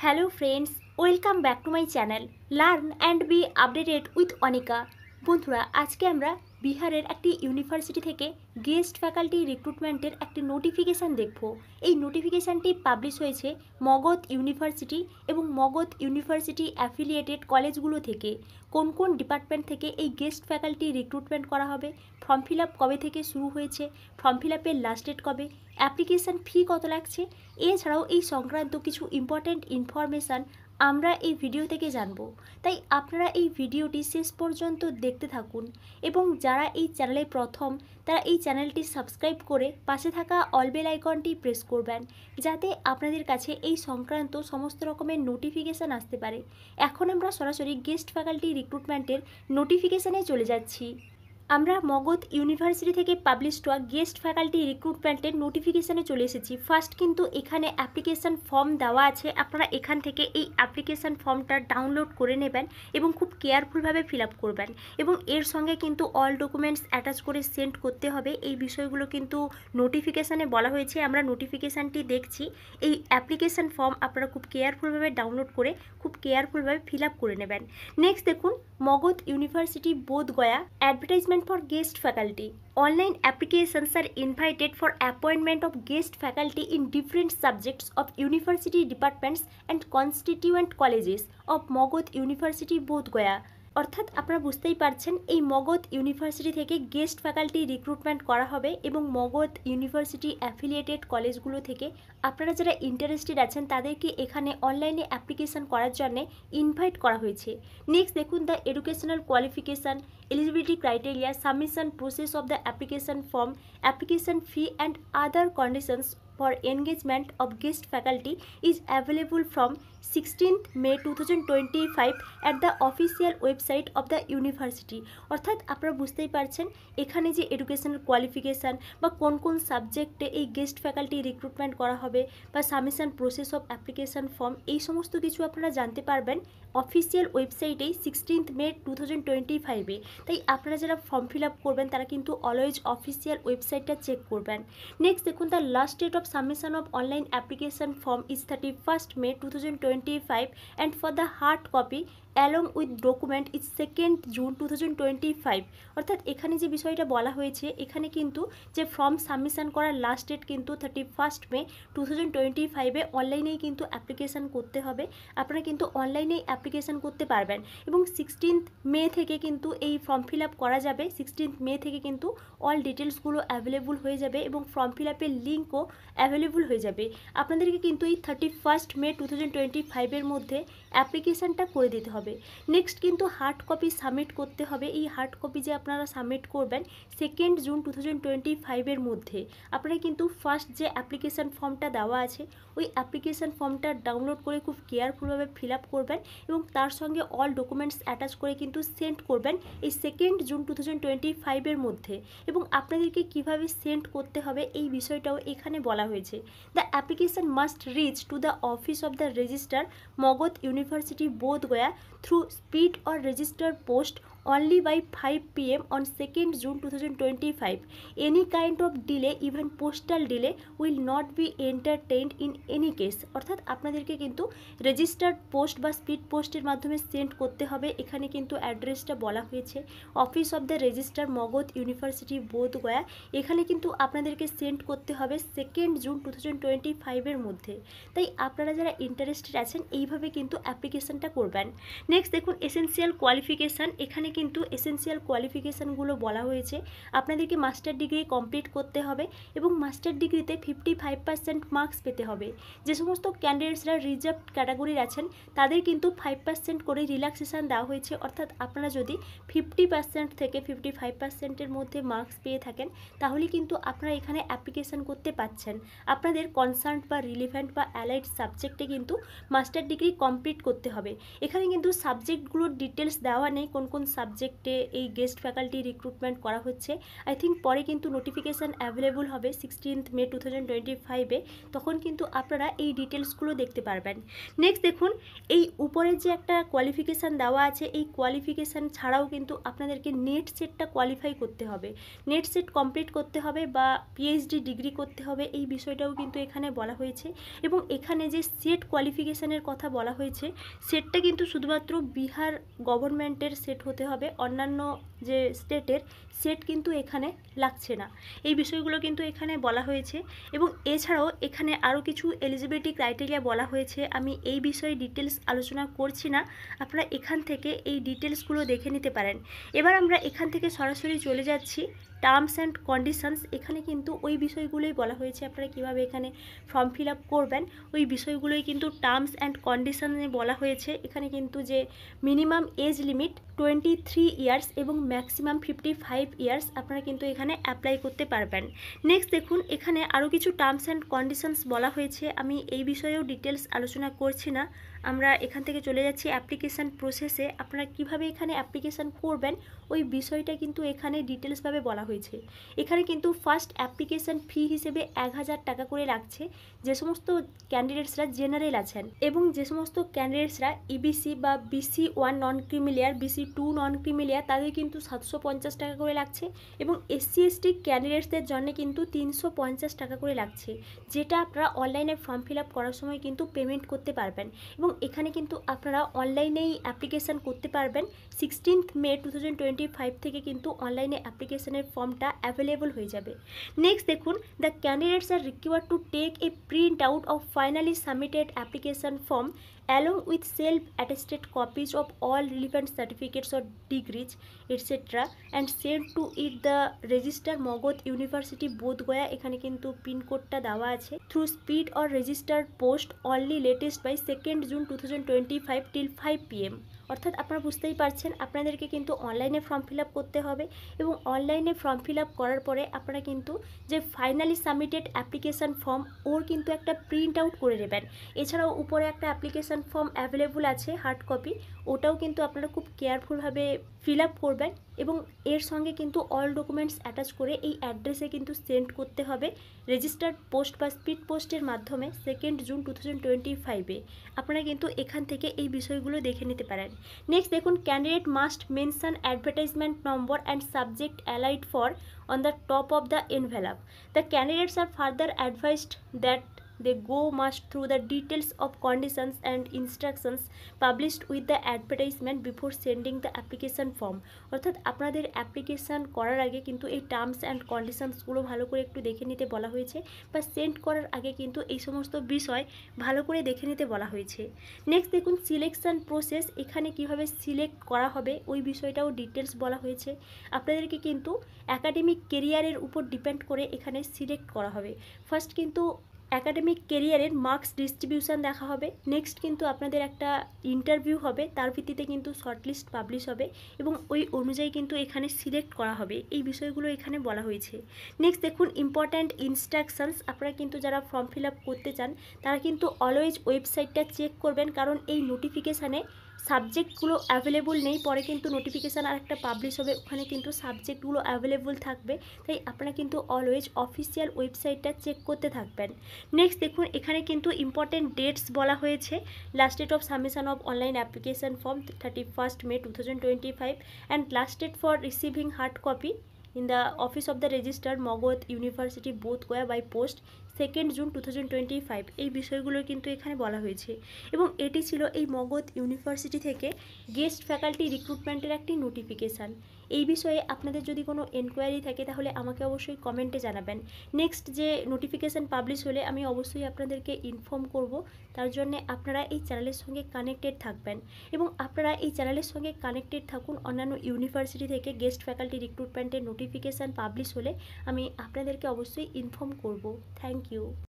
Hello friends, welcome back to my channel learn and B updated with Anika. বন্ধুরা, আজকে আমরা বিহারের একটি ইউনিভার্সিটি থেকে গেস্ট ফ্যাকাল্টি রিক্রুটমেন্টের একটি নোটিফিকেশান দেখব। এই নোটিফিকেশানটি পাবলিশ হয়েছে মগধ ইউনিভার্সিটি এবং মগধ ইউনিভার্সিটি অ্যাফিলিয়েটেড কলেজগুলো থেকে। কোন কোন ডিপার্টমেন্ট থেকে এই গেস্ট ফ্যাকাল্টি রিক্রুটমেন্ট করা হবে, ফর্ম ফিল আপ কবে থেকে শুরু হয়েছে, ফর্ম ফিল আপের লাস্ট ডেট কবে, অ্যাপ্লিকেশান ফি কত লাগছে, এছাড়াও এই সংক্রান্ত কিছু ইম্পর্ট্যান্ট ইনফরমেশান আমরা এই ভিডিও থেকে জানব। তাই আপনারা এই ভিডিওটি শেষ পর্যন্ত দেখতে থাকুন এবং যারা এই চ্যানেলে প্রথম তারা এই চ্যানেলটি সাবস্ক্রাইব করে পাশে থাকা অল বেল আইকনটি প্রেস করবেন, যাতে আপনাদের কাছে এই সংক্রান্ত সমস্ত রকমের নোটিফিকেশান আসতে পারে। এখন আমরা সরাসরি গেস্ট ফ্যাকাল্টি রিক্রুটমেন্টের নোটিফিকেশানে চলে যাচ্ছি। আমরা মগধ ইউনিভার্সিটি থেকে পাবলিশ হওয়া গেস্ট ফ্যাকাল্টি রিক্রুটমেন্টের নোটিফিকেশানে চলে এসেছি। ফার্স্ট কিন্তু এখানে অ্যাপ্লিকেশান ফর্ম দেওয়া আছে, আপনারা এখান থেকে এই অ্যাপ্লিকেশান ফর্মটা ডাউনলোড করে নেবেন এবং খুব কেয়ারফুলভাবে ফিল আপ করবেন এবং এর সঙ্গে কিন্তু অল ডকুমেন্টস অ্যাটাচ করে সেন্ড করতে হবে। এই বিষয়গুলো কিন্তু নোটিফিকেশানে বলা হয়েছে। আমরা নোটিফিকেশানটি দেখছি। এই অ্যাপ্লিকেশান ফর্ম আপনারা খুব কেয়ারফুলভাবে ডাউনলোড করে খুব কেয়ারফুলভাবে ফিল আপ করে নেবেন। নেক্সট দেখুন, Magadh University Bodhgaya advertisement for guest faculty. Online applications are invited for appointment of guest faculty in different subjects of university departments and constituent colleges of Magadh University Bodh Gaya. অর্থাৎ আপনারা বুঝতেই পারছেন, এই Magadha university থেকে guest faculty recruitment করা হবে এবং Magadha university affiliated কলেজগুলো থেকে আপনারা যারা ইন্টারেস্টেড আছেন তাদেরকে এখানে অনলাইনে অ্যাপ্লিকেশান করার জন্য ইনভাইট করা হয়েছে। নেক্সট দেখুন, the educational qualification, eligibility criteria, submission process of the application form, application fee and other conditions for engagement of guest faculty is available from 16th May 2025 at the official website of the university. অর্থাৎ আপনারা বুঝতেই পারছেন, এখানে যে educational qualification বা কোন কোন সাবজেক্টে এই গেস্ট ফ্যাকাল্টি রিক্রুটমেন্ট করা হবে বা submission process of application form, এই সমস্ত কিছু আপনারা জানতে পারবেন অফিসিয়াল ওয়েবসাইটেই 16th May 2025-এ। তাই আপনারা যারা ফর্ম ফিল আপ করবেন তারা কিন্তু অলওয়েজ অফিসিয়াল ওয়েবসাইটটা চেক করবেন। নেক্সট দেখুন, the last date of submission of online application form is 31st May 2025 and for the hard copy along with document is 2nd June 2025। অর্থাৎ এখানে যে বিষয়টা বলা হয়েছে, এখানে কিন্তু যে ফর্ম সাবমিশন করার লাস্ট ডেট কিন্তু 31st May 2025-এ অনলাইনেই কিন্তু অ্যাপ্লিকেশান করতে হবে। আপনারা কিন্তু অনলাইনেই অ্যাপ্লিকেশান করতে পারবেন এবং 16th May থেকে কিন্তু এই ফর্ম ফিল আপ করা যাবে। 16th May থেকে কিন্তু অল ডিটেলসগুলো অ্যাভেলেবল হয়ে যাবে এবং ফর্ম ফিল আপের লিঙ্কও অ্যাভেলেবল হয়ে যাবে। আপনাদেরকে কিন্তু এই 31st May 2025-এর মধ্যে অ্যাপ্লিকেশানটা করে দিতে হবে। নেক্সট কিন্তু হার্ড কপি সাবমিট করতে হবে। এই হার্ড কপি যে আপনারা সাবমিট করবেন 2nd June 2025-এর মধ্যে। আপনারা কিন্তু ফার্স্ট যে অ্যাপ্লিকেশান ফর্মটা দেওয়া আছে ওই অ্যাপ্লিকেশান ফর্মটা ডাউনলোড করে খুব কেয়ারফুলভাবে ফিল আপ করবেন এবং তার সঙ্গে অল ডকুমেন্টস অ্যাটাচ করে কিন্তু সেন্ড করবেন এই 2nd June 2025-এর মধ্যে। এবং আপনাদেরকে কিভাবে সেন্ড করতে হবে এই বিষয়টাও এখানে বলা হয়েছে। The application must reach to the office of the registrar Magadh University Bodh Gaya through speed or registered post only by 5 PM on 2nd June 2025. Any kind of delay, even postal delay, will not be entertained in any case. অর্থাৎ আপনাদেরকে কিন্তু registered post বা speed পোস্টের মাধ্যমে send করতে হবে। এখানে কিন্তু অ্যাড্রেসটা বলা হয়েছে office of the registrar Magadh University Bodh Gaya. এখানে কিন্তু আপনাদেরকে সেন্ড করতে হবে 2nd June 2025-এর মধ্যে। তাই আপনারা যারা ইন্টারেস্টেড আছেন এইভাবে কিন্তু অ্যাপ্লিকেশানটা করবেন। নেক্সট দেখুন, এসেন্সিয়াল কোয়ালিফিকেশান। এখানে কিন্তু এসেন্সিয়াল কোয়ালিফিকেশানগুলো বলা হয়েছে আপনাদেরকে মাস্টার ডিগ্রি কমপ্লিট করতে হবে এবং মাস্টার ডিগ্রিতে 55% মার্কস পেতে হবে। যে সমস্ত ক্যান্ডিডেটসরা রিজার্ভ ক্যাটাগরির আছেন তাদের কিন্তু 5% করে রিল্যাক্সেশান দেওয়া হয়েছে। অর্থাৎ আপনারা যদি 50% থেকে 55%-এর মধ্যে মার্কস পেয়ে থাকেন তাহলে কিন্তু আপনারা এখানে অ্যাপ্লিকেশান করতে পারছেন। আপনাদের কনসার্ন বা রিলিভেন্ট বা অ্যালাইড সাবজেক্টে কিন্তু মাস্টার ডিগ্রি কমপ্লিট করতে হবে। এখানে কিন্তু সাবজেক্টগুলোর ডিটেলস দেওয়া নেই, কোন কোন সাবজেক্টে এই গেস্ট ফ্যাকাল্টি রিক্রুটমেন্ট করা হচ্ছে। আই থিঙ্ক পরে কিন্তু নোটিফিকেশান অ্যাভেলেবল হবে 16th May 2025-এ, তখন কিন্তু আপনারা এই ডিটেলসগুলো দেখতে পারবেন। নেক্সট দেখুন, এই উপরের যে একটা কোয়ালিফিকেশান দেওয়া আছে, এই কোয়ালিফিকেশান ছাড়াও কিন্তু আপনাদেরকে নেট সেটটা কোয়ালিফাই করতে হবে, নেট সেট কমপ্লিট করতে হবে বা পিএইচডি ডিগ্রি করতে হবে, এই বিষয়টাও কিন্তু এখানে বলা হয়েছে। এবং এখানে যে সেট কোয়ালিফিকেশানের কথা বলা হয়েছে, সেটটা কিন্তু শুধুমাত্র বিহার গভর্নমেন্টের সেট হতে হবে, অন্যান্য যে স্টেটের সেট কিন্তু এখানে লাগছে না। এই বিষয়গুলো কিন্তু এখানে বলা হয়েছে। এবং এছাড়াও এখানে আরও কিছু এলিজিবিলিটি ক্রাইটেরিয়া বলা হয়েছে, আমি এই বিষয়ে ডিটেলস আলোচনা করছি না, আপনারা এখান থেকে এই ডিটেলসগুলো দেখে নিতে পারেন। এবার আমরা এখান থেকে সরাসরি চলে যাচ্ছি টার্মস অ্যান্ড কন্ডিশনস। এখানে কিন্তু ওই বিষয়গুলোই বলা হয়েছে, আপনারা কীভাবে এখানে ফর্ম ফিল আপ করবেন, ওই বিষয়গুলোই কিন্তু টার্মস অ্যান্ড কন্ডিশনে বলা হয়েছে। এখানে কিন্তু যে মিনিমাম এজ লিমিট 23 ইয়ার্স এবং ম্যাক্সিমাম 55 ইয়ার্স আপনারা কিন্তু এখানে অ্যাপ্লাই করতে পারবেন। নেক্সট দেখুন, এখানে আরও কিছু টার্মস অ্যান্ড কন্ডিশনস বলা হয়েছে, আমি এই বিষয়েও ডিটেলস আলোচনা করছি না, আমরা এখান থেকে চলে যাচ্ছি অ্যাপ্লিকেশান প্রসেসে। আপনারা কিভাবে এখানে অ্যাপ্লিকেশান করবেন ওই বিষয়টা কিন্তু এখানে ডিটেলসভাবে বলা হয়েছে। এখানে কিন্তু ফার্স্ট অ্যাপ্লিকেশান ফি হিসেবে 1000 টাকা করে লাগছে যে সমস্ত ক্যান্ডিডেটসরা জেনারেল আছেন, এবং যে সমস্ত ক্যান্ডিডেটসরা ইবিসি বা BC1 নন ক্রিমিলিয়ার, BC2 নন ক্রিমিলিয়ার, তাদের কিন্তু 750 টাকা করে লাগছে, এবং SC/ST ক্যান্ডিডেটসদের জন্য কিন্তু 350 টাকা করে লাগছে, যেটা আপনারা অনলাইনে ফর্ম ফিল আপ করার সময় কিন্তু পেমেন্ট করতে পারবেন। এবং এখানে কিন্তু আপনারা অনলাইনেই অ্যাপ্লিকেশান করতে পারবেন। 16th May 2025 থেকে কিন্তু অনলাইনে অ্যাপ্লিকেশানের ফর্মটা অ্যাভেলেবল হয়ে যাবে। নেক্সট দেখুন, the candidates are required to take a print out of finally submitted application form along with self-attested copies of all relevant certificates or degrees etc. and sent to it the register Magadh University Bodh Gaya. এখানে কিন্তু পিনকোডটা দেওয়া আছে। Through speed or registered post only latest by 2nd June 2025 till 5 PM। অর্থাৎ আপনারা বুঝতেই পারছেন, আপনাদেরকে কিন্তু অনলাইনে ফর্ম ফিল আপ করতে হবে, এবং অনলাইনে ফর্ম ফিল আপ করার পরে আপনারা কিন্তু যে ফাইনালি সাবমিটেড অ্যাপ্লিকেশান ফর্ম ওর কিন্তু একটা প্রিন্ট আউট করে নেবেন। এছাড়াও উপরে একটা অ্যাপ্লিকেশান ফর্ম অ্যাভেলেবল আছে হার্ড কপি, ওটাও কিন্তু আপনারা খুব কেয়ারফুলভাবে ফিল আপ করবেন, এবং এর সঙ্গে কিন্তু অল ডকুমেন্টস অ্যাটাচ করে এই অ্যাড্রেসে কিন্তু সেন্ড করতে হবে রেজিস্টার্ড পোস্ট বা স্পিড পোস্টের মাধ্যমে 2nd June 2025-এ। আপনারা কিন্তু এখান থেকে এই বিষয়গুলো দেখে নিতে পারেন। নেক্সট দেখুন, candidate must mention advertisement number and subject allied for on the top of the envelope. The candidates are further advised that they go must through the details of conditions and instructions published with the advertisement before sending the application form। অর্থাৎ আপনাদের application করার আগে কিন্তু এই terms and কন্ডিশনসগুলো ভালো করে একটু দেখে নিতে বলা হয়েছে, বা সেন্ড করার আগে কিন্তু এই সমস্ত বিষয় ভালো করে দেখে নিতে বলা হয়েছে। নেক্সট দেখুন, সিলেকশন প্রসেস, এখানে কিভাবে সিলেক্ট করা হবে ওই বিষয়টাও ডিটেলস বলা হয়েছে। আপনাদেরকে কিন্তু অ্যাকাডেমিক কেরিয়ারের উপর ডিপেন্ড করে এখানে সিলেক্ট করা হবে। ফার্স্ট কিন্তু অ্যাকাডেমিক কেরিয়ারের মার্কস ডিস্ট্রিবিউশন দেখা হবে, নেক্সট কিন্তু আপনাদের একটা ইন্টারভিউ হবে, তার ভিত্তিতে কিন্তু শর্টলিস্ট পাবলিশ হবে, এবং ওই অনুযায়ী কিন্তু এখানে সিলেক্ট করা হবে, এই বিষয়গুলো এখানে বলা হয়েছে। নেক্সট দেখুন, ইম্পর্ট্যান্ট ইনস্ট্রাকশনস, আপনারা কিন্তু যারা ফর্ম ফিল আপ করতে চান তারা কিন্তু অলওয়েজ ওয়েবসাইটটা চেক করবেন, কারণ এই নোটিফিকেশানে সাবজেক্টগুলো অ্যাভেলেবল নেই, পরে কিন্তু নোটিফিকেশান আর একটা পাবলিশ হবে, ওখানে কিন্তু সাবজেক্টগুলো অ্যাভেলেবল থাকবে, তাই আপনারা কিন্তু অলওয়েজ অফিসিয়াল ওয়েবসাইটটা চেক করতে থাকবেন। নেক্সট দেখুন, এখানে কিন্তু ইম্পর্টেন্ট ডেটস বলা হয়েছে। Last date of submission of online application form 31st May 2025 and last date for receiving hard copy in the office of the registered Magadh University Bodhgaya by post 2nd June 2025। এই বিষয়গুলো কিন্তু এখানে বলা হয়েছে, এবং এটি ছিল এই মগধ ইউনিভার্সিটি থেকে গেস্ট ফ্যাকাল্টি রিক্রুটমেন্টের একটি নোটিফিকেশান। এই বিষয়ে আপনাদের যদি কোনো এনকোয়ারি থাকে তাহলে আমাকে অবশ্যই কমেন্টে জানাবেন। নেক্সট যে নোটিফিকেশান পাবলিশ হলে আমি অবশ্যই আপনাদেরকে ইনফর্ম করব, তার জন্য আপনারা এই চ্যানেলের সঙ্গে কানেক্টেড থাকবেন, এবং আপনারা এই চ্যানেলের সঙ্গে কানেক্টেড থাকুন। অন্যান্য ইউনিভার্সিটি থেকে গেস্ট ফ্যাকাল্টি রিক্রুটমেন্টের নোটিফিকেশান পাবলিশ হলে আমি আপনাদেরকে অবশ্যই ইনফর্ম করব। Thank you.